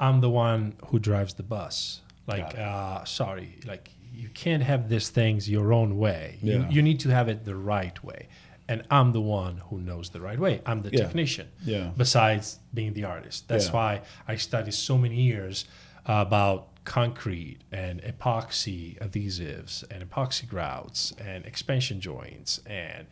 I'm the one who drives the bus. Like, sorry, like you can't have these things your own way. Yeah. You need to have it the right way. And I'm the one who knows the right way. I'm the technician. Yeah. Besides being the artist. That's Yeah. why I studied so many years about concrete and epoxy adhesives and epoxy grouts and expansion joints and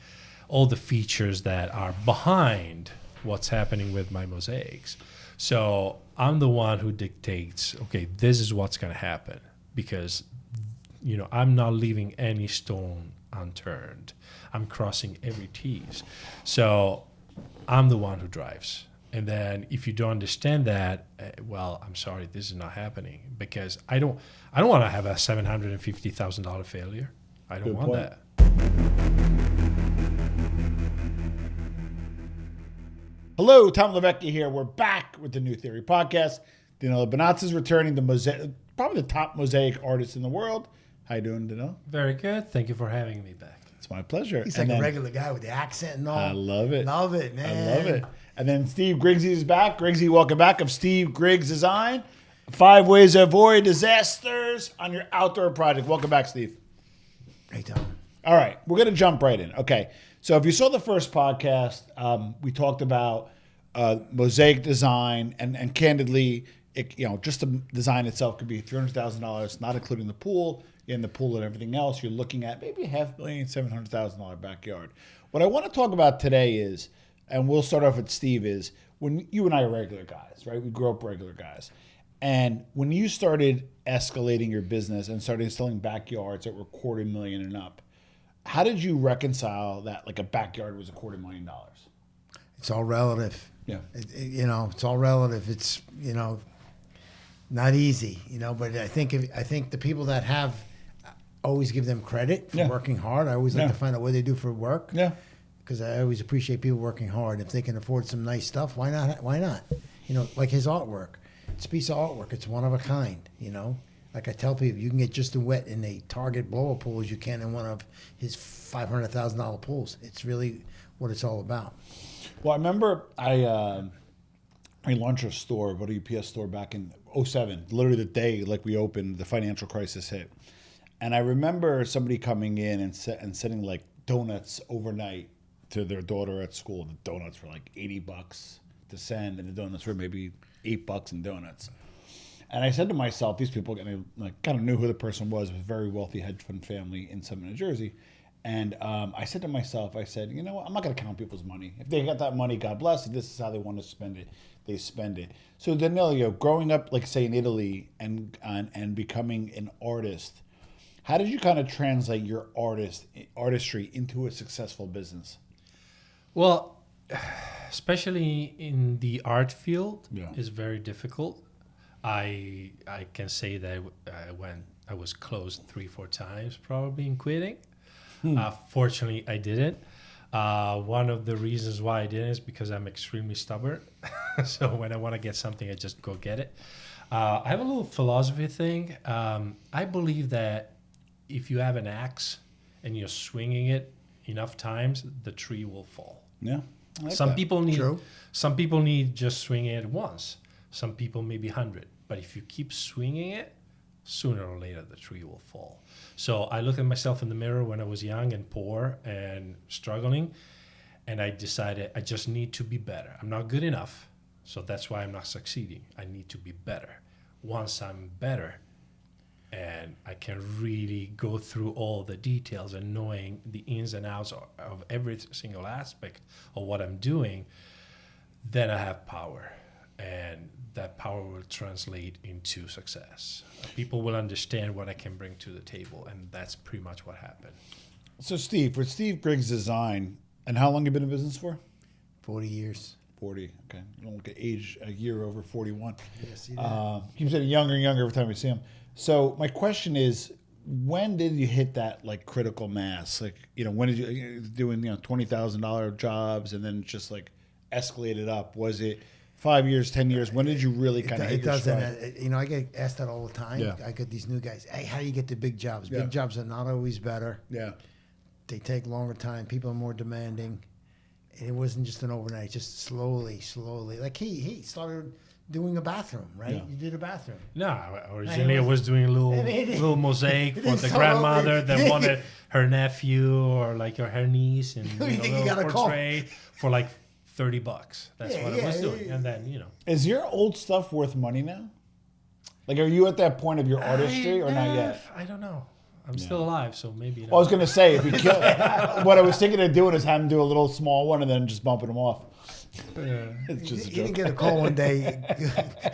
all the features that are behind what's happening with my mosaics. So I'm the one who dictates, okay, this is what's going to happen because, I'm not leaving any stone unturned. I'm crossing every T's. So I'm the one who drives. And then if you don't understand that, well, I'm sorry, this is not happening because I don't want to have a $750,000 failure. I don't want that. Hello, Tom Levecki here. We're back with the New Theory podcast. Danilo Bonazza is returning, the mosaic, probably the top mosaic artist in the world. How you doing, Danilo? Very good. Thank you for having me back. It's my pleasure. He's like a regular guy with the accent and all. I love it. Love it, man. I love it. And then Steve Griggs is back. Griggsy, welcome back, of Steve Griggs Design. 5 ways to avoid disasters on your outdoor project. Welcome back, Steve. Hey, Tom. All right, we're going to jump right in. Okay, so if you saw the first podcast, we talked about mosaic design, and candidly, just the design itself could be $300,000, not including the pool. In the pool and everything else, you're looking at maybe $500,000, $700,000 backyard. What I want to talk about today is, and we'll start off with Steve, is when you and I are regular guys, right? We grew up regular guys. And when you started escalating your business and started selling backyards that were $250,000 and up, how did you reconcile that like a backyard was $250,000? It's all relative. Yeah. It's all relative. It's, not easy, but I think the people that have, always give them credit for working hard. I always like to find out what they do for work. Yeah. Because I always appreciate people working hard. If they can afford some nice stuff, why not? Why not? Like his artwork. It's a piece of artwork. It's one of a kind, Like I tell people, you can get just as wet in a Target blower pool as you can in one of his $500,000 pools. It's really what it's all about. Well, I remember I launched a store, a UPS store back in 2007, literally the day like we opened, the financial crisis hit. And I remember somebody coming in and sending like donuts overnight to their daughter at school. The donuts were like $80 to send, and the donuts were maybe $8 in donuts. And I said to myself, these people, and I kind of knew who the person was, a very wealthy hedge fund family in Summit, New Jersey. And I said to myself, you know what? I'm not going to count people's money. If they got that money, God bless. If this is how they want to spend it, they spend it. So Danilo, growing up, like say in Italy and becoming an artist, how did you kind of translate your artistry into a successful business? Well, especially in the art field, is very difficult. I can say that I was close 3-4 times probably in quitting. Fortunately, I didn't. One of the reasons why I didn't is because I'm extremely stubborn. So when I want to get something, I just go get it. I have a little philosophy thing. I believe that if you have an axe and you're swinging it enough times, the tree will fall. Yeah. Some people need just swinging it once. Some people maybe 100. But if you keep swinging it, sooner or later the tree will fall. So I looked at myself in the mirror when I was young and poor and struggling, and I decided I just need to be better. I'm not good enough, so that's why I'm not succeeding. I need to be better. Once I'm better and I can really go through all the details and knowing the ins and outs of every single aspect of what I'm doing, then I have power. And that power will translate into success. People will understand what I can bring to the table, and that's pretty much what happened. So Steve, for Steve Griggs Design, and how long you been in business for? 40 years. 40, okay. You don't get age a year over 41. Yes, Keeps getting younger and younger every time we see him. So my question is, when did you hit that like critical mass? Like, when did you doing $20,000 jobs and then just like escalated up? Was it 5 years, 10 years? When did you really kind of hit your stride? I get asked that all the time. Yeah. I get these new guys. Hey, how do you get the big jobs? Yeah. Big jobs are not always better. Yeah. They take longer time. People are more demanding. And it wasn't just an overnight. Just slowly. Like he started doing a bathroom, right? Yeah. You did a bathroom. No, originally I was doing a little mosaic for the grandmother that wanted her nephew or like her niece and You think you a got a little call? portrait for like $30. That's what I was doing. And then, Is your old stuff worth money now? Like, are you at that point of your artistry or not yet? I don't know. I'm still alive, so maybe not. Well, I was going to say, if you kill, what I was thinking of doing is have him do a little small one and then just bumping them off. It's just a He joke. didn't get a call one day.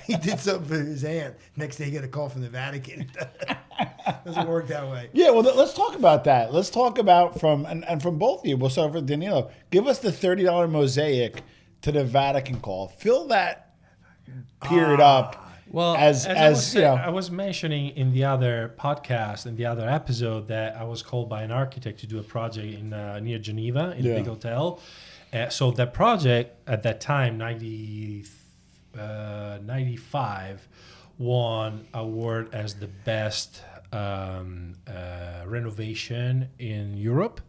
He did something for his aunt. Next day, he got a call from the Vatican. Doesn't work that way. Yeah, well, let's talk about that. Let's talk about from both of you. We'll start with Danilo. Give us the $30 mosaic to the Vatican call. Fill that period up. Well, as I was mentioning in the other podcast, in the other episode, that I was called by an architect to do a project in near Geneva in a big hotel. So that project at that time, 95, won award as the best renovation in Europe.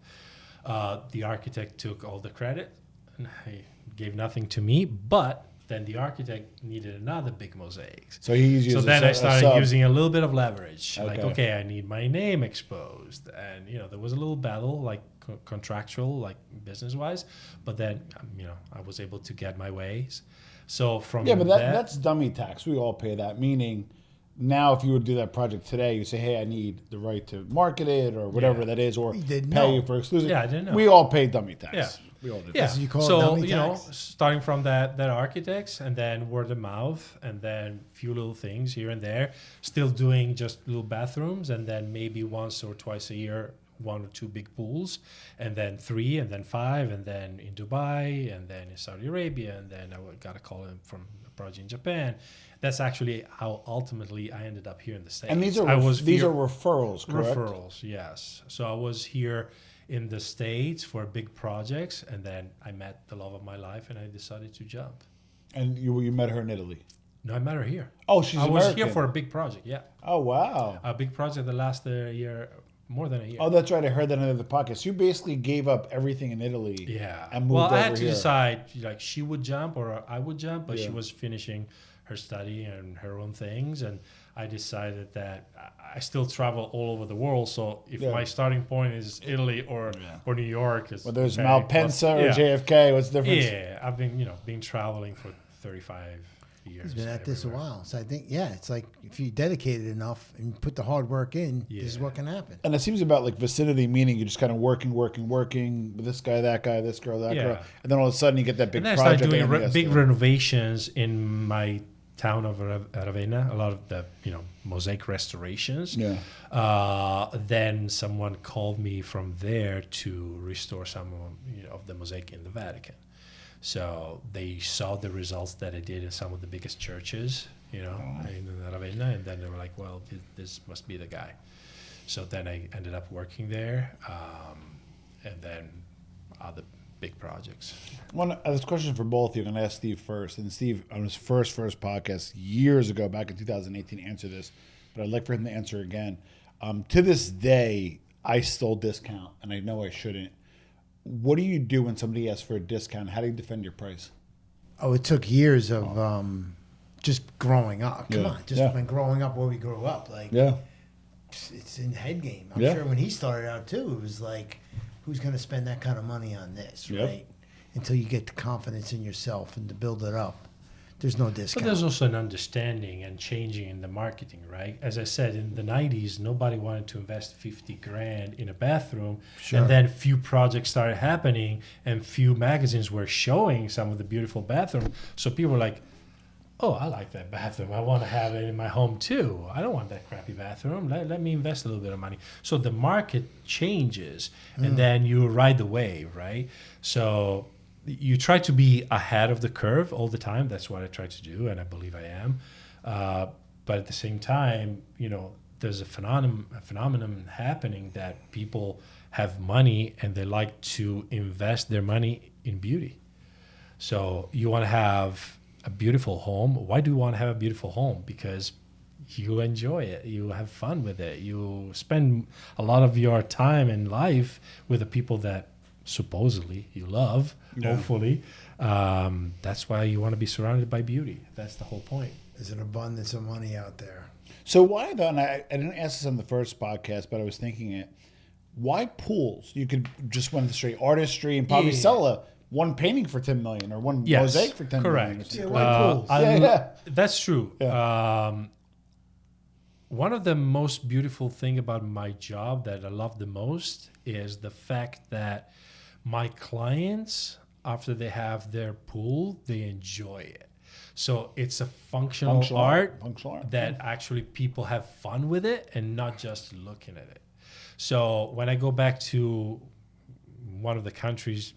The architect took all the credit, and he gave nothing to me, but then the architect needed another big mosaic. So then I started using a little bit of leverage. Okay. I need my name exposed. And, there was a little battle, like contractual, like business-wise. But then, I was able to get my ways. So from that's dummy tax. We all pay that. Meaning, now if you would do that project today, you say, hey, I need the right to market it or whatever that is, or pay you for exclusive. Yeah, I didn't know. We all pay dummy tax. Yeah. We all do. Yeah. So you call it dummy tax? Starting from that architects and then word of mouth and then a few little things here and there, still doing just little bathrooms and then maybe once or twice a year, 1 or 2 big pools and then 3 and then 5 and then in Dubai and then in Saudi Arabia and then I got a call in from a project in Japan. That's actually how ultimately I ended up here in the States. And these are referrals, correct? Referrals, yes. So I was here in the States for big projects, and then I met the love of my life, and I decided to jump. And you met her in Italy? No, I met her here. Oh, she's American. I was here for a big project, yeah. Oh, wow. A big project that lasted a year, more than a year. Oh, that's right. I heard that in the podcast. You basically gave up everything in Italy. Yeah. And moved over I had to here. decide, like, she would jump or I would jump, but Yeah. she was finishing her study and her own things, and I decided that I still travel all over the world. So if my starting point is Italy or New York, whether it's Malpensa or JFK, what's the difference? Yeah, I've been traveling for 35 years. He's been at this a while, so I think it's like if you dedicate it enough and put the hard work in, this is what can happen. And it seems about like vicinity, meaning you're just kind of working with this guy, that guy, this girl, that girl, and then all of a sudden you get that big project. And then I started doing big renovations in my town of Ravenna, a lot of the mosaic restorations. Yeah. Then someone called me from there to restore some of the mosaic in the Vatican. So they saw the results that I did in some of the biggest churches, in Ravenna, and then they were like, "Well, this must be the guy." So then I ended up working there, and then other big projects. This question for both of you. I'm going to ask Steve first. And Steve, on his first podcast years ago, back in 2018, answered this, but I'd like for him to answer again. To this day, I still discount, and I know I shouldn't. What do you do when somebody asks for a discount? How do you defend your price? Oh, it took years of just growing up. Come on, when growing up where we grew up, it's in the head game. I'm sure when he started out too, it was like, who's going to spend that kind of money on this, right? Until you get the confidence in yourself and to build it up. There's no discount. But there's also an understanding and changing in the marketing, right? As I said, in the 90s, nobody wanted to invest 50 grand in a bathroom. Sure. And then few projects started happening and few magazines were showing some of the beautiful bathrooms. So people were like, oh, I like that bathroom. I want to have it in my home too. I don't want that crappy bathroom. Let me invest a little bit of money. So the market changes and then you ride the wave, right? So you try to be ahead of the curve all the time. That's what I try to do, and I believe I am. But at the same time, there's a phenomenon happening that people have money and they like to invest their money in beauty. So you want to have a beautiful home. Why do you want to have a beautiful home? Because you enjoy it. You have fun with it. You spend a lot of your time in life with the people that supposedly you love, hopefully. That's why you want to be surrounded by beauty. That's the whole point. There's an abundance of money out there. So why though, and I didn't ask this on the first podcast, but I was thinking it, why pools? You could just went straight artistry and probably sell one painting for 10 million or one mosaic for 10 million. Correct. Yeah, why pools? That's true. Yeah. One of the most beautiful thing about my job that I love the most is the fact that my clients, after they have their pool, they enjoy it. So it's a functional art that actually people have fun with it and not just looking at it. So when I go back to one of the countries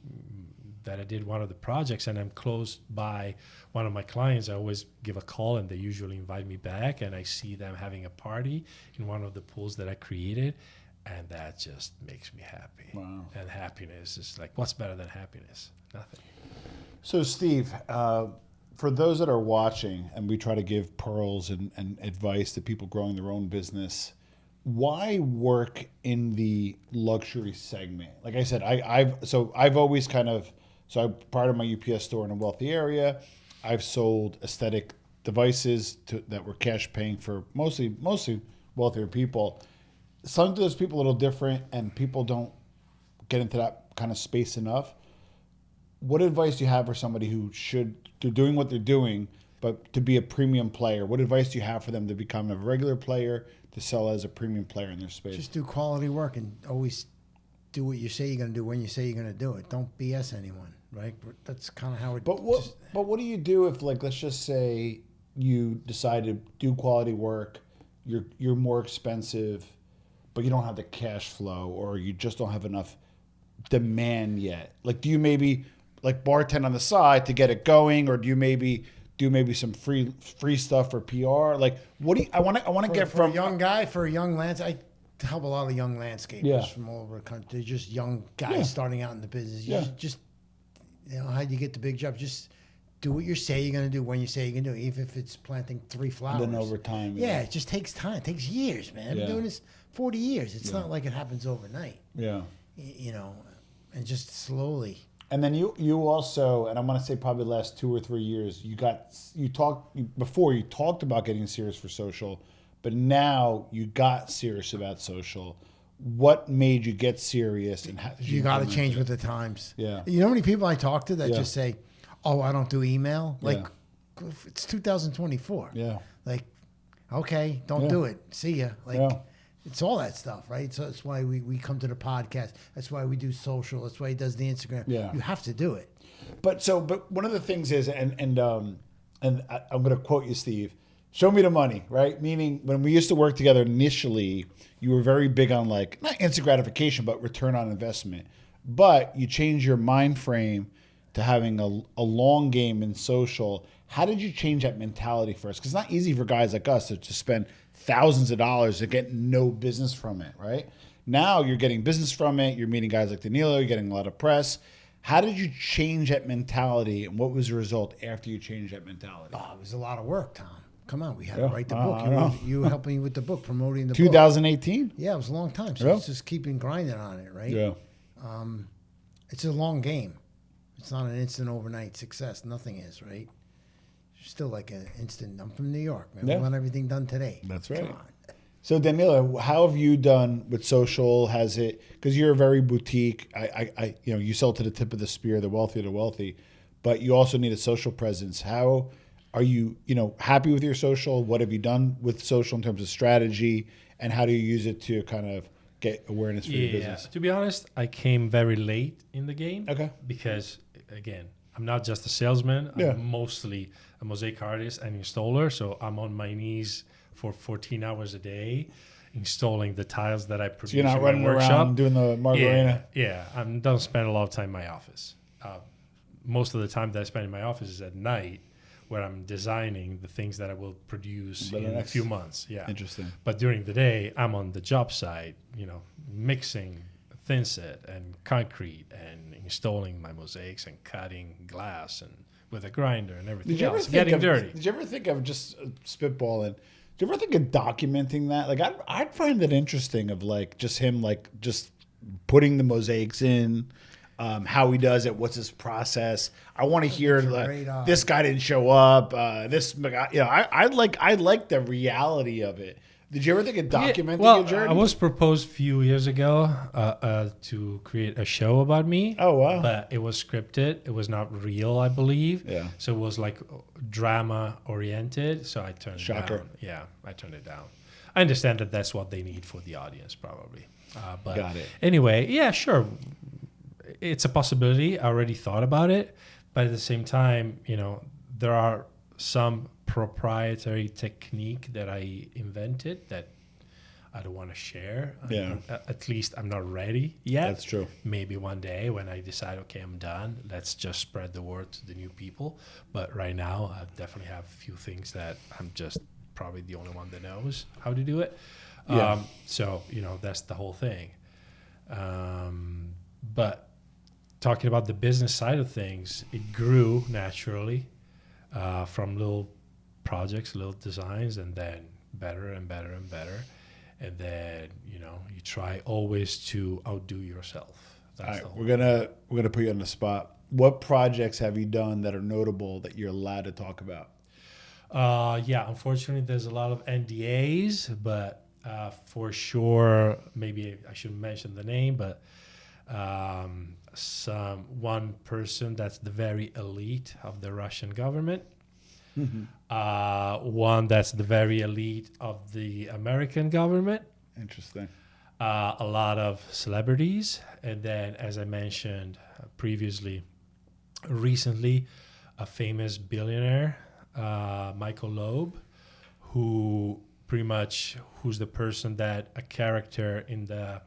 that I did one of the projects and I'm close by one of my clients, I always give a call and they usually invite me back and I see them having a party in one of the pools that I created, and that just makes me happy. Wow. And happiness is like, what's better than happiness? Nothing. So Steve, for those that are watching, and we try to give pearls and advice to people growing their own business, why work in the luxury segment? Like I said, I've always I'm part of my UPS store in a wealthy area. I've sold aesthetic devices that were cash paying for mostly wealthier people. Some of those people are a little different, and people don't get into that kind of space enough. What advice do you have for somebody they're doing what they're doing, but to be a premium player? What advice do you have for them to become a regular player, to sell as a premium player in their space? Just do quality work and always do what you say you're going to do when you say you're going to do it. Don't BS anyone, right? That's kind of how it. But what do you do if, like, let's just say you decide to do quality work, you're more expensive, but you don't have the cash flow, or you just don't have enough demand yet? Like, do you maybe like bartend on the side to get it going, or do you maybe do some free stuff for PR? Like, what do you, I want to get from a young guy, for a young landscaper. I help a lot of young landscapers from all over the country. They're just young guys starting out in the business. How do you get the big job? Just do what you say you're going to do when you say you're going to do it, even if it's planting 3 flowers. And then over time. Yeah, it just takes time. It takes years, man. I've been doing this 40 years. It's not like it happens overnight. Yeah. And just slowly. And then you also, and I'm going to say probably the last 2 or 3 years, you talked about getting serious for social, but now you got serious about social. What made you get serious? And how you got to change with the times. Yeah. You know how many people I talk to that just say, "Oh, I don't do email." Like, it's 2024. Yeah. Like, okay, don't do it. See ya. Like, it's all that stuff, right? So that's why we come to the podcast. That's why we do social. That's why he does the Instagram. Yeah. You have to do it. But one of the things is, and I'm going to quote you, Steve. Show me the money, right? Meaning, when we used to work together initially, you were very big on, like, not instant gratification, but return on investment. But you changed your mind frame to having a long game in social. How did you change that mentality first? Because it's not easy for guys like us to spend thousands of dollars to get no business from it, right? Now you're getting business from it. You're meeting guys like Danilo. You're getting a lot of press. How did you change that mentality, and what was the result after you changed that mentality? Oh, it was a lot of work, Tom. Come on, we had to write the book. You were helping me with the book, promoting the 2018? Yeah, it was a long time. So it's just keeping grinding on it, right? Yeah. It's a long game. It's not an instant overnight success. Nothing is, right? It's still like an instant. I'm from New York, man. We want everything done today. That's right. So Danilo, how have you done with social? Has it, because you're a very boutique, you sell to the tip of the spear, the wealthy of the wealthy, but you also need a social presence. How are you, happy with your social? What have you done with social in terms of strategy, and how do you use it to kind of get awareness for your business? To be honest, I came very late in the game. Okay. Because, again, I'm not just a salesman. I'm mostly a mosaic artist and installer. So I'm on my knees for 14 hours a day installing the tiles that I produce. So you're not in running my workshop. around doing the margarina? Yeah. I don't spend a lot of time in my office. Most of the time that I spend in my office is at night, where I'm designing the things that I will produce in a few months. Yeah. Interesting. But during the day, I'm on the job site, mixing thin set and concrete and installing my mosaics and cutting glass and with a grinder and everything else. Getting dirty. Did you ever think of, just spitballing, did you ever think of documenting that? Like, I'd find it interesting of, like, just him, like, just putting the mosaics in, how he does it, what's his process. I want to hear great this guy didn't show up. I like the reality of it. Did you ever think of documenting your journey? I was proposed a few years ago to create a show about me. Oh, wow. But it was scripted. It was not real, I believe. Yeah. So it was like drama oriented. So I turned it Shocker. down. Yeah, I turned it down. I understand that that's what they need for the audience, probably. But Got it. Anyway, yeah, sure. It's a possibility. I already thought about it. But at the same time, there are some proprietary technique that I invented that I don't want to share. Yeah. At least I'm not ready yet. That's true. Maybe one day when I decide, okay, I'm done, let's just spread the word to the new people. But right now, I definitely have a few things that I'm just probably the only one that knows how to do it. Yeah. So, that's the whole thing. But talking about the business side of things, it grew naturally from little projects, little designs, and then better and better and better. And then, you try always to outdo yourself. That's all right, we're gonna put you on the spot. What projects have you done that are notable that you're allowed to talk about? Unfortunately, there's a lot of NDAs, but for sure, maybe I shouldn't mention the name, but one person that's the very elite of the Russian government. Mm-hmm. One that's the very elite of the American government. Interesting. A lot of celebrities. And then, as I mentioned recently, a famous billionaire, Michael Loeb, who's the person that a character in the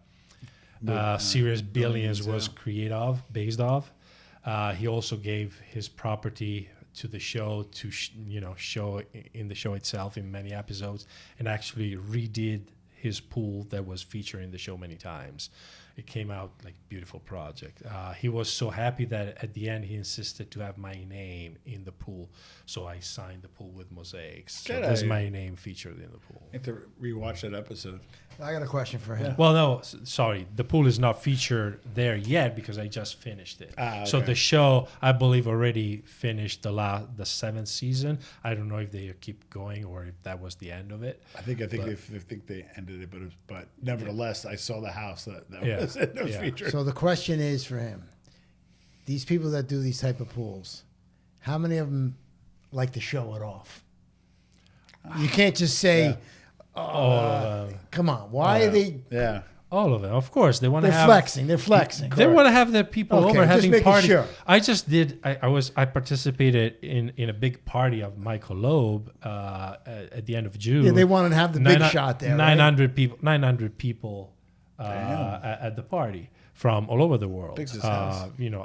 series Billions was based off. He also gave his property to the show to show in the show itself in many episodes, and actually redid his pool that was featured in the show many times. It came out like beautiful project. He was so happy that at the end he insisted to have my name in the pool, so I signed the pool with mosaics. So there's my name featured in the pool. I have to rewatch that episode. I got a question for him. Well, no, sorry. The pool is not featured there yet because I just finished it. Okay. So the show, I believe, already finished the 7th season. I don't know if they keep going or if that was the end of it. I think they ended it, but nevertheless, I saw the house that was featured. So the question is for him: these people that do these type of pools, how many of them like to show it off? You can't just say. Yeah. Come on, why are they? Yeah, all of them. Of course, they want to They're have. flexing. They're flexing. They want to have their people over having parties. Sure. I just did. I participated in a big party of Michael Loeb at the end of June. Yeah, they wanted to have the big shot there. 900 people. 900 people at the party from all over the world.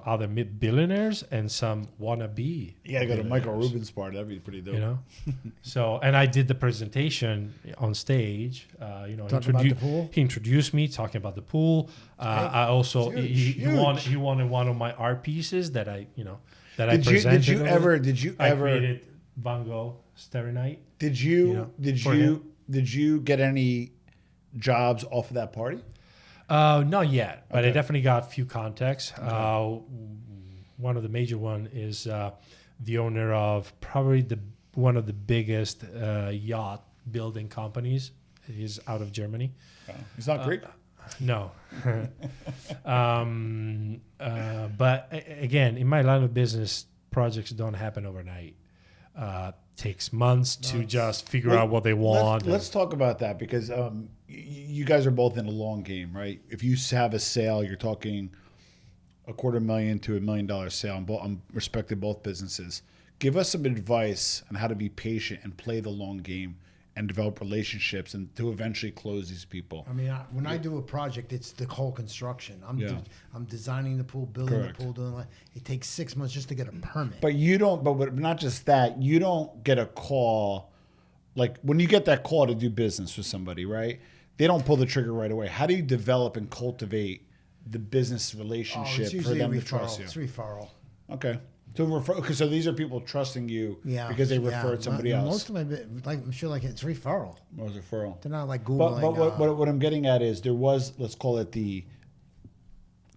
Other billionaires and some wannabe. You gotta go to Michael Rubin's party. That'd be pretty dope. So, and I did the presentation on stage. Talking about the pool? He introduced me talking about the pool. I also he wanted one of my art pieces that I presented. Did you I ever created Van Gogh Starry Night. Did you get any jobs off of that party? Not yet, but Okay. I definitely got a few contacts. One of the major one is the owner of probably one of the biggest yacht building companies. He's out of Germany. He's not Greek. No. But again, in my line of business, projects don't happen overnight. Takes months to just figure out what they want. Let's talk about that because you guys are both in a long game, right? If you have a sale, you're talking $250,000 to $1 million sale. I'm respecting both businesses. Give us some advice on how to be patient and play the long game and develop relationships and to eventually close these people. I mean, when I do a project, it's the whole construction. I'm designing the pool, building Correct. the pool, doing that. It takes 6 months just to get a permit. But you don't. But not just that. You don't get a call. Like when you get that call to do business with somebody, right? They don't pull the trigger right away. How do you develop and cultivate the business relationship for them to trust you? It's referral. Okay. So these are people trusting you because they referred somebody else. Most of my, I'm sure, it's referral. Most referral. They're not like Googling. But what I'm getting at is there was, let's call it the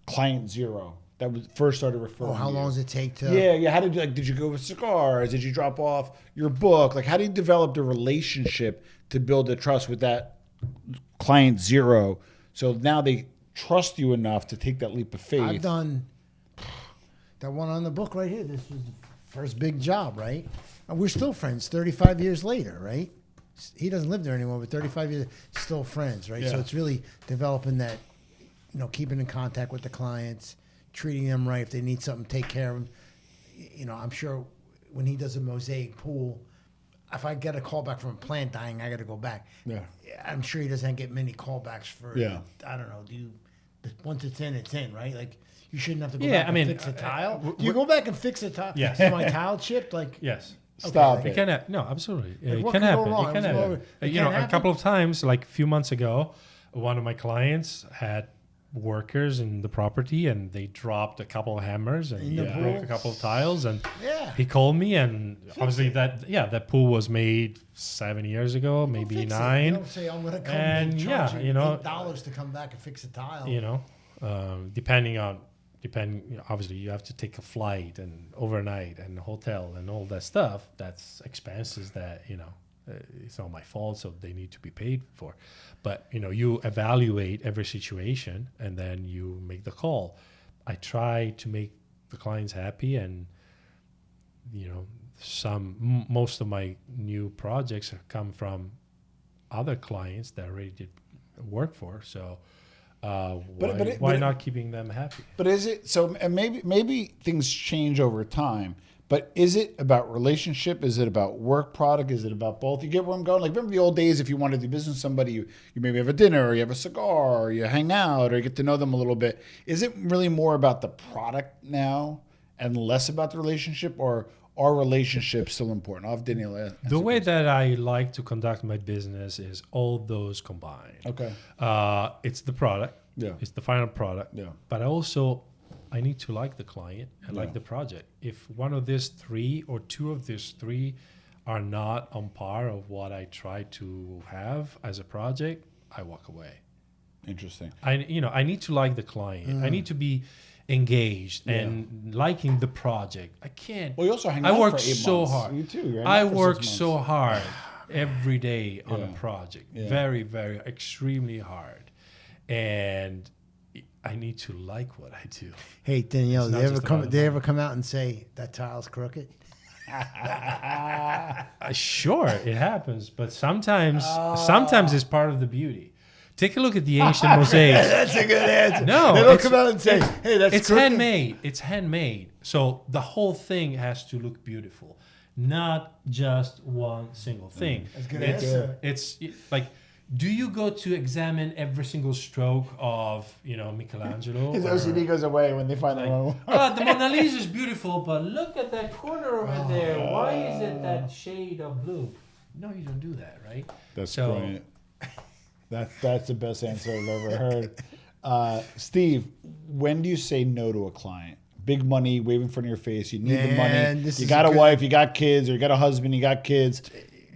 client zero, that was first started referring. Oh, how to long you? does it take to? Yeah. How did you go with cigars? Did you drop off your book? Like, how do you develop the relationship to build the trust with that client zero? So now they trust you enough to take that leap of faith. I've done that one on the book right here. This was the first big job, right? And we're still friends 35 years later, right? He doesn't live there anymore, but 35 years, still friends, right? Yeah. So it's really developing that, keeping in contact with the clients, treating them right. If they need something, take care of them. I'm sure when he does a mosaic pool, if I get a call back from a plant dying, I got to go back. Yeah. I'm sure he doesn't get many callbacks for, I don't know, once it's in, right? Like, you shouldn't have to go back and fix a tile. Do you go back and fix a tile? Yes. Is my tile chipped? Like, Yes. Stop It it. can no, absolutely. It what can can go happen. wrong? It can It was happen. over- it You know, can a happen? couple of times, like a few months ago, one of my clients had workers in the property and they dropped a couple of hammers and broke a couple of tiles, and he called me, and obviously that pool was made 7 years ago, maybe fix it. 9. You don't say, I'm going to come And, and charge yeah, you you know, $8 to come back and fix a tile. Depending, obviously you have to take a flight and overnight and hotel and all that stuff. That's expenses that it's not my fault, so they need to be paid for. But you evaluate every situation and then you make the call. I try to make the clients happy, and most of my new projects have come from other clients that I already did work for. So why not keeping them happy? But is it so? And maybe things change over time. But is it about relationship? Is it about work product? Is it about both? You get where I'm going? Like, remember the old days, if you wanted to do business with somebody, you maybe have a dinner, or you have a cigar, or you hang out, or you get to know them a little bit. Is it really more about the product now and less about the relationship, or are relationships still important? I'll have Danilo. The way that I like to conduct my business is all those combined. Okay. It's the product. Yeah. It's the final product. Yeah. But I need to like the client and like the project. If one of these three or two of these three are not on par of what I try to have as a project, I walk away. Interesting. I need to like the client. I need to be engaged and liking the project. I can't. Well, you also hang out I work for 8 so months. hard. You too. You're I hanging out for 6 work months. so hard every day on a project. Yeah. Very, very, extremely hard. And I need to like what I do. Hey, Danielle, It's not just about the they ever come out and say, that tile's crooked? Sure, it happens, but sometimes it's part of the beauty. Take a look at the ancient mosaics. That's a good answer. No, they don't come out and say, hey, that's it's crooked. handmade. It's handmade. So the whole thing has to look beautiful, not just one single thing. That's a good answer. It's like, do you go to examine every single stroke of Michelangelo? His or- OCD goes away when they find the wrong one. the Mona Lisa is beautiful, but look at that corner over there. Why is it that shade of blue? No, you don't do that, right? That's So- brilliant. That's the best answer I've ever heard. Steve, when do you say no to a client? Big money waving in front of your face. You need the Man, money. this You is got a a good- wife. You got kids, or you got a husband. You got kids.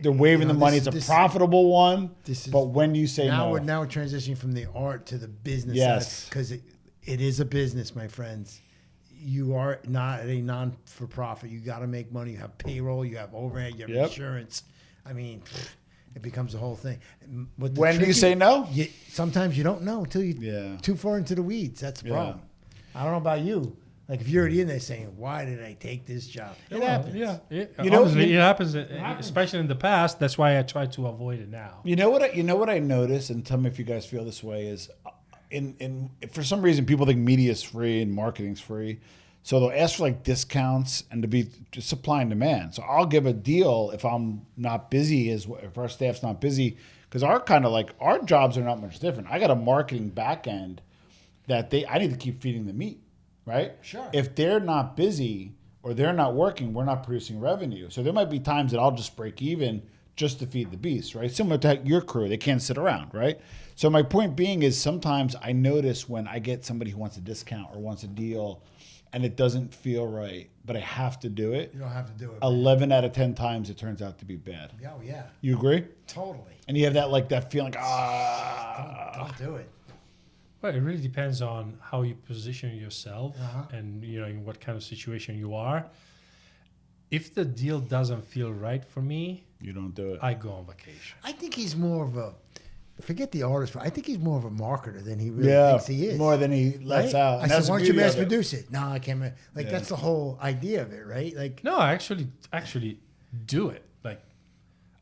They're waving the money. It's a profitable one. But when do you say no? Now we're transitioning from the art to the business Yes. side, because it is a business, my friends. You are not a non-for-profit. You got to make money. You have payroll. You have overhead. You have insurance. I mean, it becomes a whole thing. But When do you say no? Sometimes you don't know until you're too far into the weeds. That's the problem. I don't know about you. Like, if you're already in there saying, why did I take this job? It happens. Yeah, it You happens, especially in the past. That's why I try to avoid it now. You know what I notice, and tell me if you guys feel this way, is in for some reason people think media is free and marketing's free. So they'll ask for like discounts and to be just supply and demand. So I'll give a deal if I'm not busy, if our staff's not busy, because our jobs are not much different. I got a marketing back end that I need to keep feeding the meat, right? Sure. If they're not busy or they're not working, we're not producing revenue. So there might be times that I'll just break even just to feed the beast, right? Similar to your crew, they can't sit around, right? So my point being is sometimes I notice when I get somebody who wants a discount or wants a deal and it doesn't feel right, but I have to do it. You don't have to do it. 11 out of 10 times it turns out to be bad. Oh, yeah. You agree? Totally. And you have that feeling, Don't do it. Well, it really depends on how you position yourself and in what kind of situation you are. If the deal doesn't feel right for me, you don't do it. I go on vacation. I think he's more of a, forget the artist, I think he's more of a marketer than he really thinks he is. More than he lets out. I said, why don't you mass produce it? No, I can't. Like, that's the whole idea of it, right? Like, No, I actually do it. Like,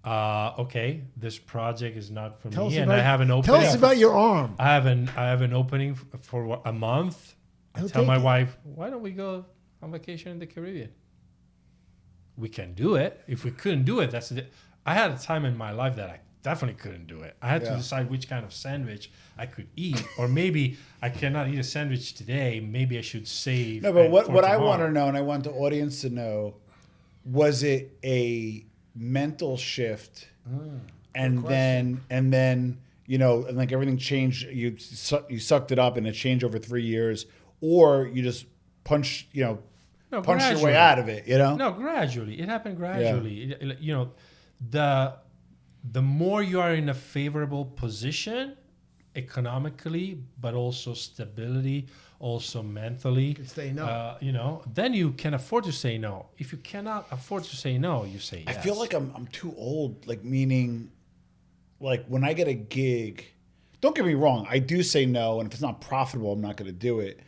okay, this project is not for me, and I have an opening. Tell us about your arm. I have an opening for a month. I tell my wife, why don't we go on vacation in the Caribbean? We can do it. If we couldn't do it, I had a time in my life that I definitely couldn't do it. I had to decide which kind of sandwich I could eat, or maybe I cannot eat a sandwich today. Maybe I should save. No, but what I want to know, and I want the audience to know, was it a mental shift, and then and like everything changed. You sucked it up, and it changed over 3 years, or you just punched your way out of it. No, gradually. It happened gradually. The more you are in a favorable position economically, but also stability, also mentally, you can say no. Then you can afford to say no. If you cannot afford to say no, you say yes. I feel like I'm too old, like meaning, like when I get a gig, don't get me wrong, I do say no, and if it's not profitable, I'm not going to do it.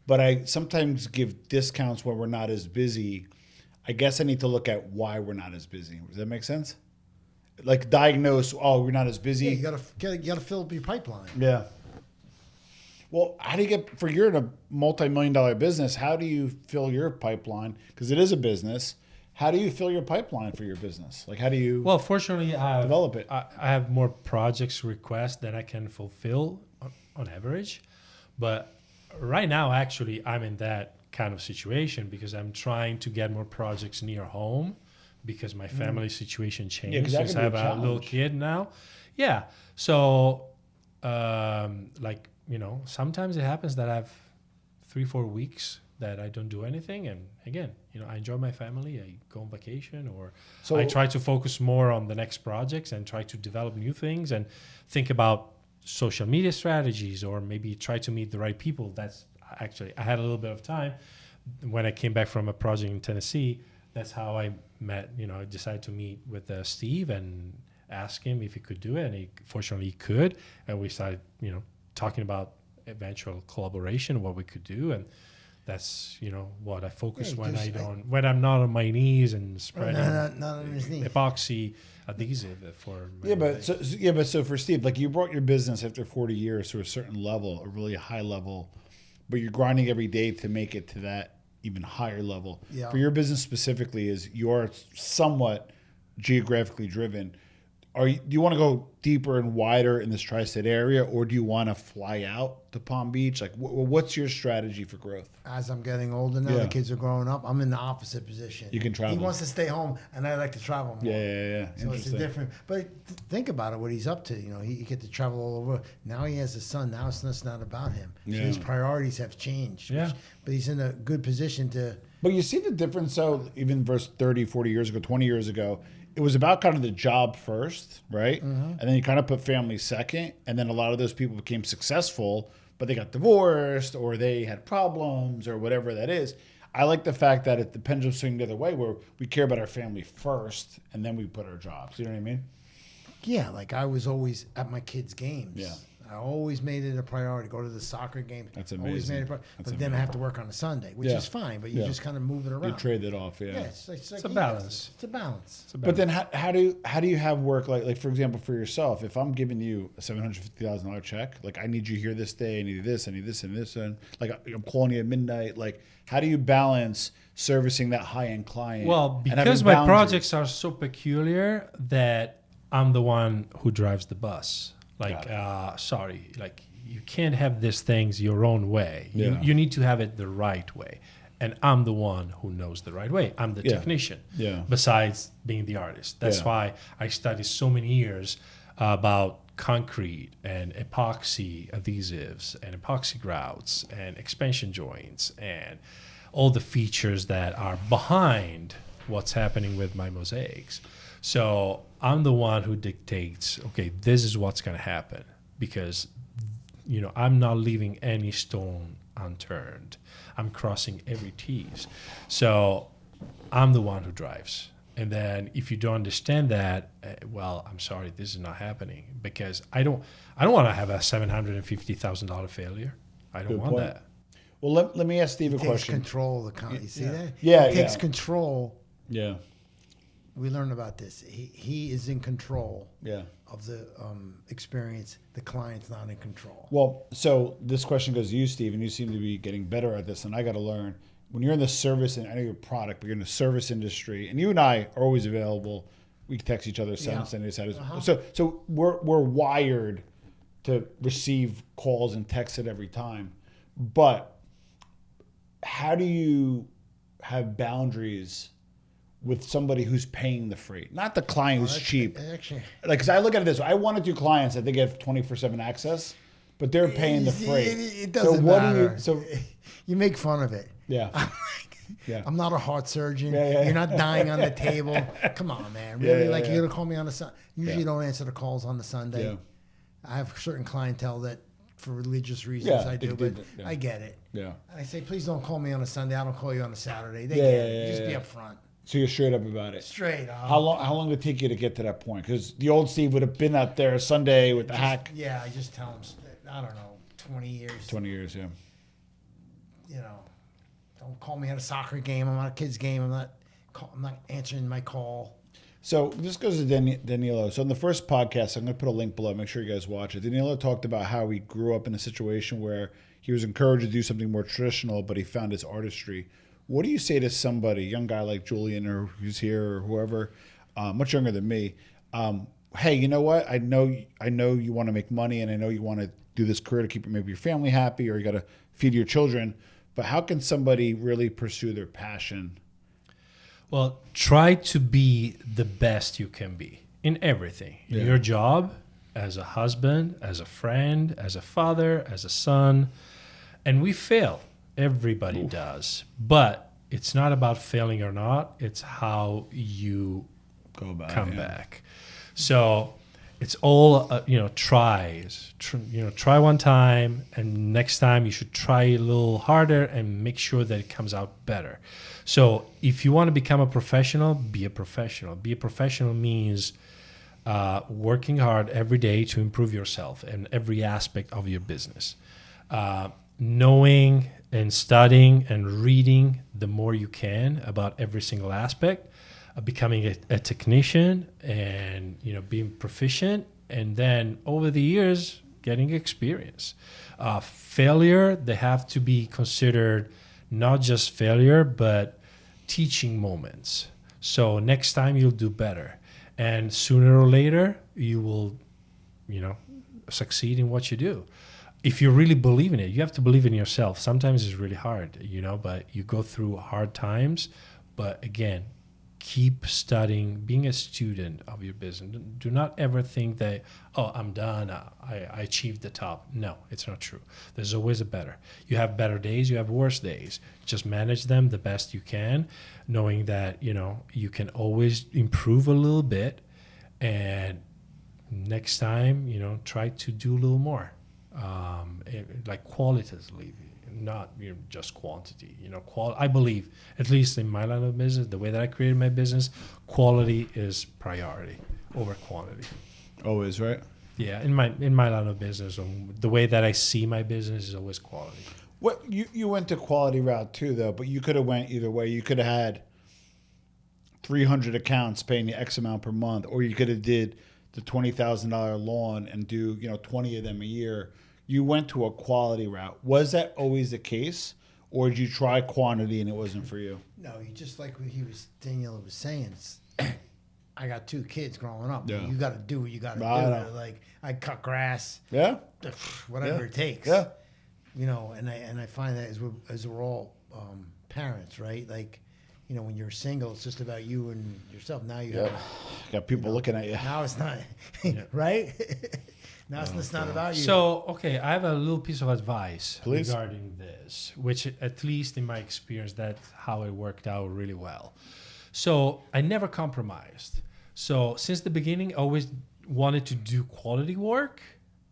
But I sometimes give discounts when we're not as busy. I guess I need to look at why we're not as busy. Does that make sense? Like diagnose, we're not as busy. Yeah, you gotta fill up your pipeline. Yeah. Well, how do you you're in a multi-million-dollar business, how do you fill your pipeline? Because it is a business. How do you fill your pipeline for your business? Like, how do you fortunately, develop it? I have more projects requests than I can fulfill on average. But right now, actually, I'm in that kind of situation because I'm trying to get more projects near home because my family situation changed since I have a little kid now. Yeah. So, sometimes it happens that I have 3-4 weeks that I don't do anything. And again, I enjoy my family. I go on vacation, or I try to focus more on the next projects and try to develop new things and think about social media strategies, or maybe try to meet the right people. That's actually, I had a little bit of time when I came back from a project in Tennessee. That's how I met, I decided to meet with Steve and ask him if he could do it. And fortunately he could. And we started, talking about eventual collaboration, what we could do. And that's, what I focus when I'm not on my knees and spreading not on his knees. Epoxy adhesive for so for Steve, like you brought your business after 40 years to a certain level, a really high level, but you're grinding every day to make it to that even higher level. Yeah. For your business specifically, is you're somewhat geographically driven. Do you want to go deeper and wider in this tri-state area, or do you want to fly out to Palm Beach? Like, what's your strategy for growth? As I'm getting older now, the kids are growing up. I'm in the opposite position. You can travel. He wants to stay home, and I like to travel more. Yeah. So it's a different. But think about it. What he's up to. He get to travel all over. Now he has a son. Now it's not about him. So his priorities have changed. Yeah. But he's in a good position to. But you see the difference, though, even versus 30, 40 years ago, 20 years ago. It was about kind of the job first, right? Mm-hmm. And then you kind of put family second. And then a lot of those people became successful, but they got divorced or they had problems or whatever that is. I like the fact that the pendulum swing the other way, where we care about our family first and then we put our jobs. You know what I mean? Yeah, like I was always at my kids' games. Yeah. I always made it a priority. Go to the soccer game. That's amazing. Always made it a priority. But then I have to work on a Sunday, which is fine. But you just kind of move it around. You trade it off. Yeah. It's a balance. It's a balance. But then how do you have work like for example for yourself? If I'm giving you a $750,000 check, like I need you here this day. I need this. I need this and this. And like I'm calling you at midnight. Like how do you balance servicing that high end client? Well, because my projects are so peculiar that I'm the one who drives the bus. Like, you can't have these things your own way. You need to have it the right way. And I'm the one who knows the right way. I'm the technician, besides being the artist. That's why I studied so many years about concrete and epoxy adhesives and epoxy grouts and expansion joints and all the features that are behind what's happening with my mosaics. So I'm the one who dictates, okay, this is what's going to happen, because I'm not leaving any stone unturned. I'm crossing every T's. So I'm the one who drives. And then if you don't understand that, well, I'm sorry, this is not happening, because I don't want to have a $750,000 failure. I don't want that. Well, let me ask Steve a question. Takes control of the company. You see that? Yeah, he takes control. Yeah. We learned about this. He is in control. Yeah. Of the experience. The client's not in control. Well, so this question goes to you, Steve, and you seem to be getting better at this, and I got to learn. When you're in the service, and I know your product, but you're in the service industry, and you and I are always available. We can text each other, send So we're wired to receive calls and texts at every time. But how do you have boundaries with somebody who's paying the freight, not the client who's cheap? Actually, like, because I look at it this way: I want to do clients that they get 24/7 access, but they're paying the freight. It doesn't matter. You make fun of it. Yeah. I'm not a heart surgeon. Yeah. You're not dying on the table. Come on, man. Really? You're going to call me on a Sunday? Usually you don't answer the calls on the Sunday. Yeah. I have certain clientele that for religious reasons I do, but yeah. I get it. Yeah. And I say, please don't call me on a Sunday. I don't call you on a Saturday. They get it. Just be upfront. So you're straight up about it. Straight up. How long did it take you to get to that point? Because the old Steve would have been out there Sunday with the hack. Yeah, I just tell him, I don't know, 20 years. 20 years, yeah. Don't call me at a soccer game. I'm at a kid's game. I'm not answering my call. So this goes to Danilo. So in the first podcast, I'm going to put a link below. Make sure you guys watch it. Danilo talked about how he grew up in a situation where he was encouraged to do something more traditional, but he found his artistry. What do you say to somebody, a young guy like Julian or who's here or whoever, much younger than me? Hey, you know what? I know you want to make money, and I know you want to do this career to keep maybe your family happy, or you got to feed your children. But how can somebody really pursue their passion? Well, try to be the best you can be in everything. In your job, as a husband, as a friend, as a father, as a son. And we fail. Everybody does. But it's not about failing or not. It's how you come back. So it's all, tries. Try one time, and next time you should try a little harder and make sure that it comes out better. So if you want to become a professional, be a professional. Be a professional means working hard every day to improve yourself in every aspect of your business. Knowing and studying and reading the more you can about every single aspect, becoming a technician and being proficient, and then over the years getting experience. Failure, they have to be considered not just failure but teaching moments. So next time you'll do better, and sooner or later you will succeed in what you do. If you really believe in it, you have to believe in yourself. Sometimes it's really hard, but you go through hard times. But again, keep studying, being a student of your business. Do not ever think that, I'm done, I achieved the top. No, it's not true. There's always a better. You have better days, you have worse days. Just manage them the best you can, knowing that, you can always improve a little bit. And next time, try to do a little more. Like qualitatively, not just quantity. I believe, at least in my line of business, the way that I created my business, quality is priority over quantity. Always, right? Yeah, in my line of business, the way that I see my business is always quality. What you went to quality route too, though, but you could have went either way. You could have had 300 accounts paying you X amount per month, or you could have did the $20,000 lawn and do 20 of them a year. You went to a quality route. Was that always the case, or did you try quantity and it wasn't for you? No, you just like what Daniel was saying. I got 2 kids growing up. Yeah. You got to do what you got to do. Like I cut grass. Yeah. Whatever it takes. Yeah. And I find that as we're all parents, right? Like, when you're single, it's just about you and yourself. Now you got people looking at you. Now it's not, right? Now it's not about you. So, okay, I have a little piece of advice Please. Regarding this, which at least in my experience, that's how it worked out really well. So I never compromised. So since the beginning, I always wanted to do quality work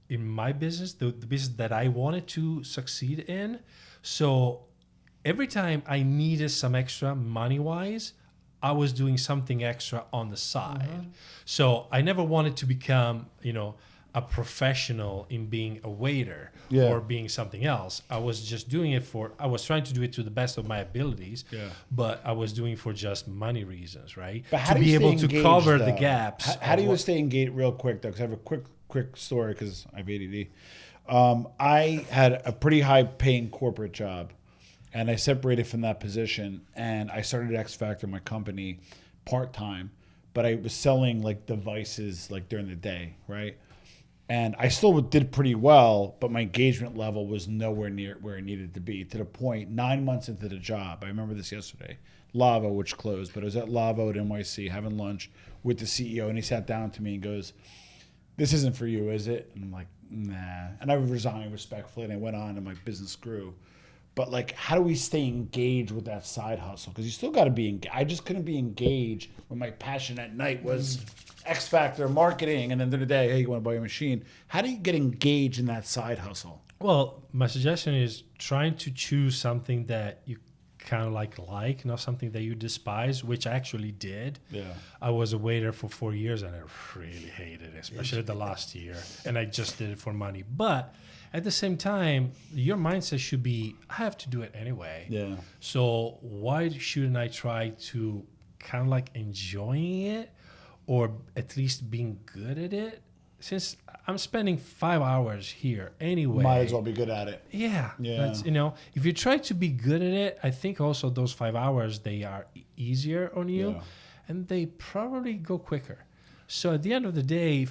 in my business, the business that I wanted to succeed in. So every time I needed some extra money wise, I was doing something extra on the side. So I never wanted to become, a professional in being a waiter or being something else. I was just doing it I was trying to do it to the best of my abilities, but I was doing it for just money reasons, right? But how to do you be able stay to engaged, cover the though? gaps. How do you stay engaged real quick, though? Because I have a quick story because I have ADD. I had a pretty high-paying corporate job, and I separated from that position, and I started X Factor, my company, part-time, but I was selling like devices like during the day, right? And I still did pretty well, but my engagement level was nowhere near where it needed to be, to the point 9 months into the job. I remember this yesterday. Lavo, which closed, but I was at Lavo at NYC having lunch with the CEO, and he sat down to me and goes, "This isn't for you, is it?" And I'm like, "Nah." And I resigned respectfully, and I went on, and my business grew. But like, how do we stay engaged with that side hustle? Because you still got to be engaged. I just couldn't be engaged when my passion at night was X Factor, marketing, and then the day, hey, you want to buy a machine? How do you get engaged in that side hustle? Well, my suggestion is trying to choose something that you kind of like, not something that you despise, which I actually did. Yeah. I was a waiter for 4 years and I really hated it, especially the last year. And I just did it for money. But at the same time, your mindset should be, I have to do it anyway. Yeah. So why shouldn't I try to kind of like enjoying it or at least being good at it? Since I'm spending 5 hours here anyway. Might as well be good at it. Yeah. Yeah. That's, if you try to be good at it, I think also those 5 hours, they are easier on you Yeah. and they probably go quicker. So at the end of the day,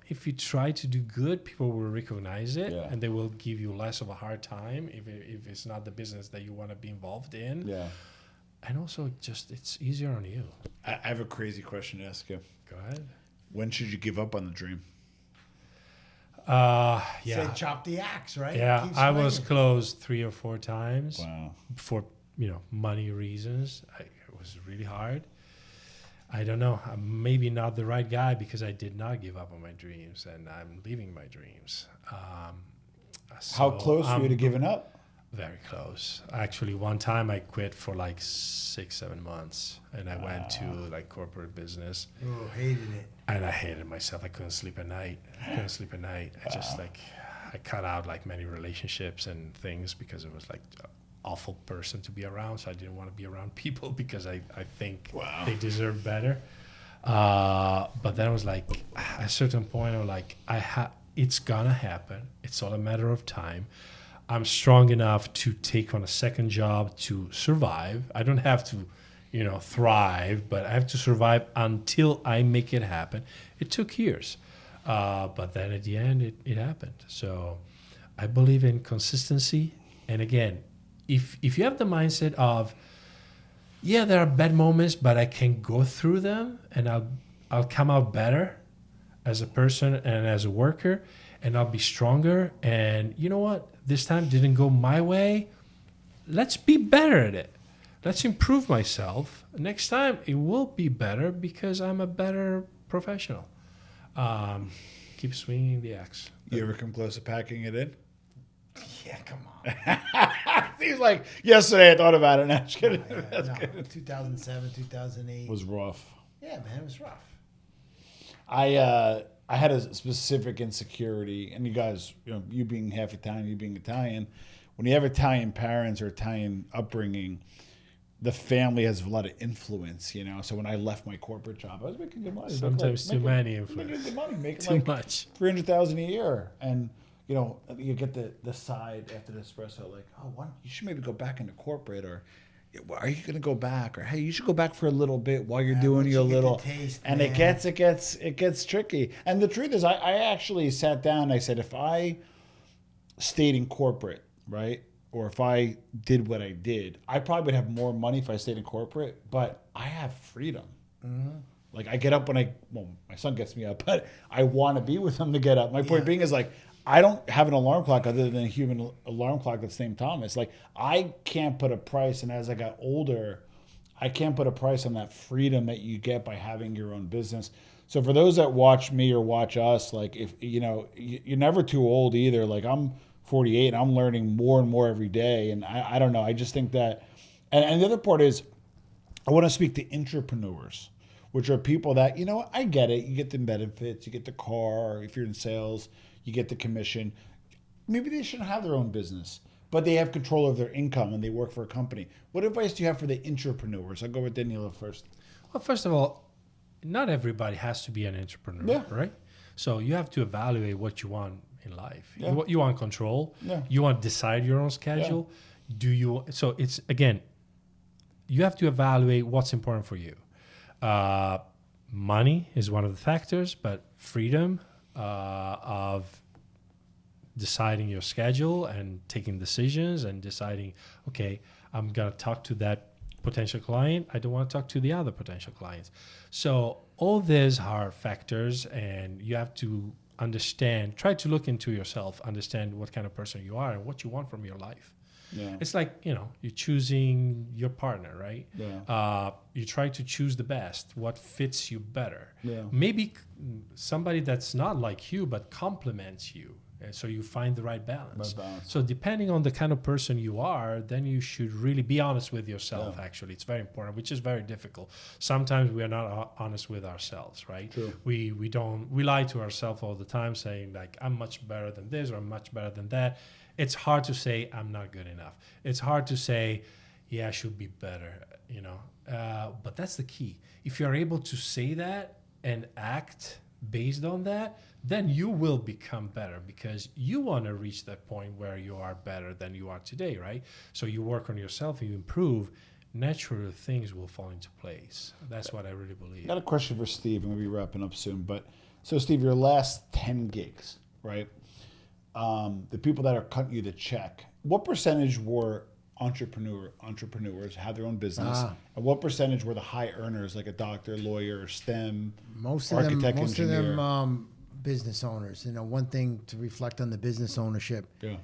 if you try to do good, people will recognize it and they will give you less of a hard time if it's not the business that you want to be involved in. Yeah. And also just it's easier on you. I have a crazy question to ask you. Go ahead. When should you give up on the dream? Yeah. Say chop the axe, right? Yeah, Keep I was swinging. closed 3 or 4 times. Wow. For money reasons. It was really hard. I don't know. I'm maybe not the right guy because I did not give up on my dreams, and I'm living my dreams. How close were you to giving up? Very close. Actually, one time I quit for like 6-7 months, and I went to like corporate business. Oh, hated it. And I hated myself. I couldn't sleep at night. I just I cut out like many relationships and things because it was like an awful person to be around. So I didn't want to be around people because I think they deserve better. But then I was like, at a certain point, I was like, it's gonna happen. It's all a matter of time. I'm strong enough to take on a second job to survive. I don't have to, thrive, but I have to survive until I make it happen. It took years, but then at the end, it happened. So I believe in consistency. And again, if you have the mindset of, yeah, there are bad moments, but I can go through them and I'll come out better as a person and as a worker, and I'll be stronger. And you know what? This time didn't go my way. Let's be better at it. Let's improve myself. Next time it will be better because I'm a better professional. Keep swinging the axe. You ever come close to packing it in? Yeah, come on. He's like, yesterday I thought about it. No, just kidding. No, 2007, 2008. It was rough. Yeah, man, it was rough. I had a specific insecurity, and you guys, you being half Italian, you being Italian, when you have Italian parents or Italian upbringing, the family has a lot of influence, So when I left my corporate job, I was making good money. Sometimes too many Making influence. good money, making Too much. $300,000 a year, and you get the side after the espresso, like, oh, you should maybe go back into corporate, or are you going to go back, or hey, you should go back for a little bit while you're doing your little taste, and man. it gets tricky. And the truth is, I actually sat down and I said, if I stayed in corporate, right, or if I did what I did, I probably would have more money if I stayed in corporate, but I have freedom. Mm-hmm. Like I get up when my son gets me up, but I want to be with him to get up. My point being is like, I don't have an alarm clock other than a human alarm clock that's named Thomas. Like I can't put a price, and as I got older, I can't put a price on that freedom that you get by having your own business. So for those that watch me or watch us, like if you're never too old either. Like I'm 48 and I'm learning more and more every day. And I don't know. I just think that, and the other part is I want to speak to entrepreneurs, which are people that, I get it. You get the benefits, you get the car. If you're in sales, you get the commission. Maybe they shouldn't have their own business, but they have control of their income and they work for a company. What advice do you have for the entrepreneurs? I'll go with Danilo first. Well, first of all, not everybody has to be an entrepreneur, right? So you have to evaluate what you want in life. Yeah. You want control. Yeah. You want to decide your own schedule. Yeah. So it's, again, you have to evaluate what's important for you. Money is one of the factors, but freedom of deciding your schedule and taking decisions and deciding, okay, I'm going to talk to that potential client. I don't want to talk to the other potential clients. So all these are factors, and you have to try to look into yourself, understand what kind of person you are and what you want from your life. Yeah. It's like, you're choosing your partner, right? Yeah. You try to choose the best, what fits you better. Yeah. Maybe somebody that's not like you, but complements you. And so you find the right balance. So depending on the kind of person you are, then you should really be honest with yourself. Yeah. Actually, it's very important, which is very difficult. Sometimes we are not honest with ourselves, right? True. We lie to ourselves all the time, saying like, I'm much better than this or I'm much better than that. It's hard to say I'm not good enough. It's hard to say, yeah, I should be better, but that's the key. If you're able to say that and act based on that, then you will become better, because you want to reach that point where you are better than you are today, right? So you work on yourself, you improve, naturally things will fall into place. That's what I really believe. I got a question for Steve, and we'll be wrapping up soon. But so, Steve, your last 10 gigs, right? The people that are cutting you the check, what percentage were entrepreneurs, had their own business, and what percentage were the high earners, like a doctor, lawyer, STEM, architect, engineer? Of them, business owners. One thing to reflect on the business ownership. Yeah.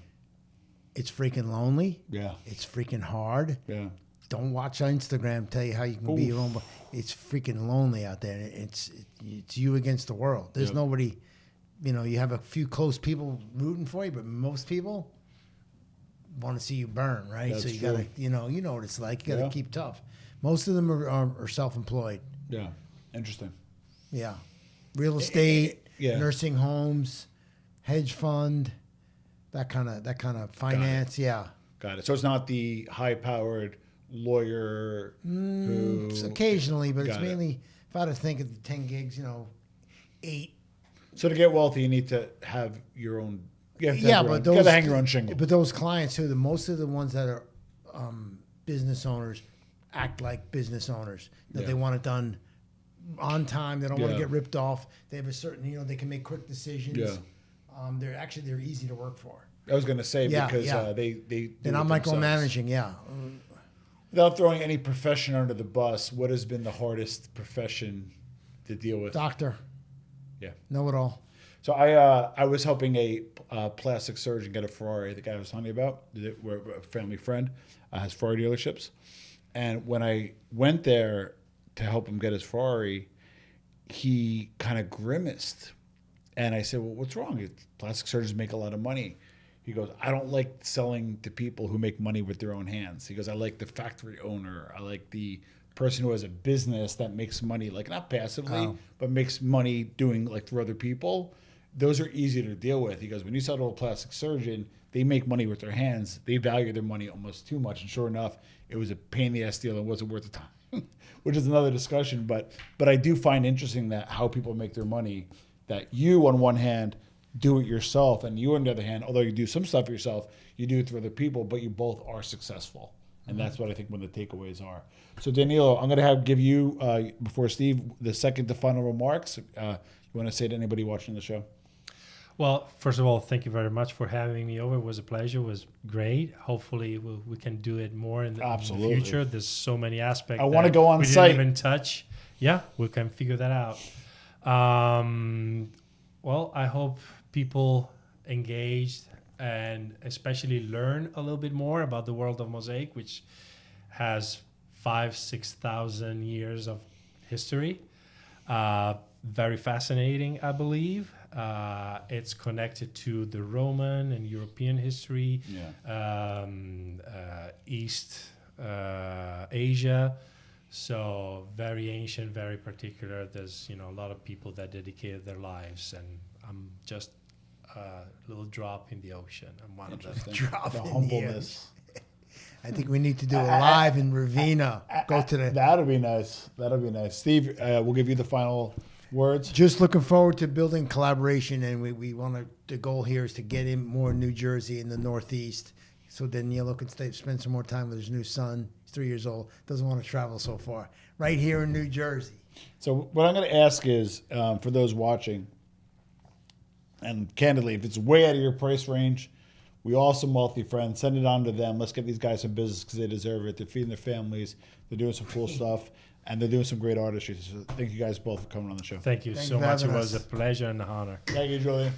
It's freaking lonely. Yeah. It's freaking hard. Yeah. Don't watch Instagram tell you how you can be your own. It's freaking lonely out there. It's you against the world. There's nobody. You have a few close people rooting for you, but most people want to see you burn, right? That's so you true. gotta, you know what it's like. You gotta keep tough. Most of them are self-employed. Yeah. Interesting. Yeah. Real estate, Yeah. nursing homes, hedge fund, that kind of finance. Yeah. Got it. So it's not the high-powered lawyer who... It's occasionally, but it's Got it. mainly, if I had to think of the 10 gigs, 8. So to get wealthy, you need to have your own... You have to but you gotta hang your own shingle. But those clients too, most of the ones that are business owners act like business owners. That they want it done on time. They don't want to get ripped off. They have a certain, they can make quick decisions. Yeah. They're easy to work for. I was going to say because they They're not micromanaging. Yeah. Without throwing any profession under the bus, what has been the hardest profession to deal with? Doctor. Yeah. Know it all. So I was helping a plastic surgeon get a Ferrari. The guy I was telling you about, we're a family friend, has Ferrari dealerships. And when I went there to help him get his Ferrari, he kind of grimaced. And I said, well, what's wrong? Plastic surgeons make a lot of money. He goes, I don't like selling to people who make money with their own hands. He goes, I like the factory owner. I like the person who has a business that makes money, like not passively, but makes money doing like for other people. Those are easy to deal with. He goes, when you sell to a plastic surgeon, they make money with their hands. They value their money almost too much. And sure enough, it was a pain in the ass deal and wasn't worth the time, which is another discussion. But I do find interesting that how people make their money, that you on one hand do it yourself, and you on the other hand, although you do some stuff yourself, you do it for other people, but you both are successful. And that's what I think one of the takeaways are. So Danilo, I'm going to give you, before Steve, the second to final remarks. You want to say to anybody watching the show? Well, first of all, thank you very much for having me over. It was a pleasure. It was great. Hopefully, we can do it more in the future. There's so many aspects. I want to go on site. We didn't even touch. Yeah, we can figure that out. Well, I hope people engaged and especially learn a little bit more about the world of mosaic, which has 5,000-6,000 years of history. very fascinating, I believe. It's connected to the Roman and European history, East Asia. So very ancient, very particular. There's a lot of people that dedicated their lives, and I'm just a little drop in the ocean. I'm one of them. Drop The in the humbleness. I think we need to do a live in Ravenna. Go to the. That'll be nice. That'll be nice. Steve, we'll give you the final words. Just looking forward to building collaboration, and we want to. The goal here is to get in more in New Jersey in the Northeast, so Danilo can spend some more time with his new son. He's 3 years old. Doesn't want to travel so far. Right here in New Jersey. So what I'm going to ask is, for those watching, and candidly, if it's way out of your price range, we all some wealthy friends. Send it on to them. Let's get these guys some business because they deserve it. They're feeding their families. They're doing some cool stuff, and they're doing some great artistry. So thank you guys both for coming on the show. Thank you so much. It was a pleasure and an honor. Thank you, Julian.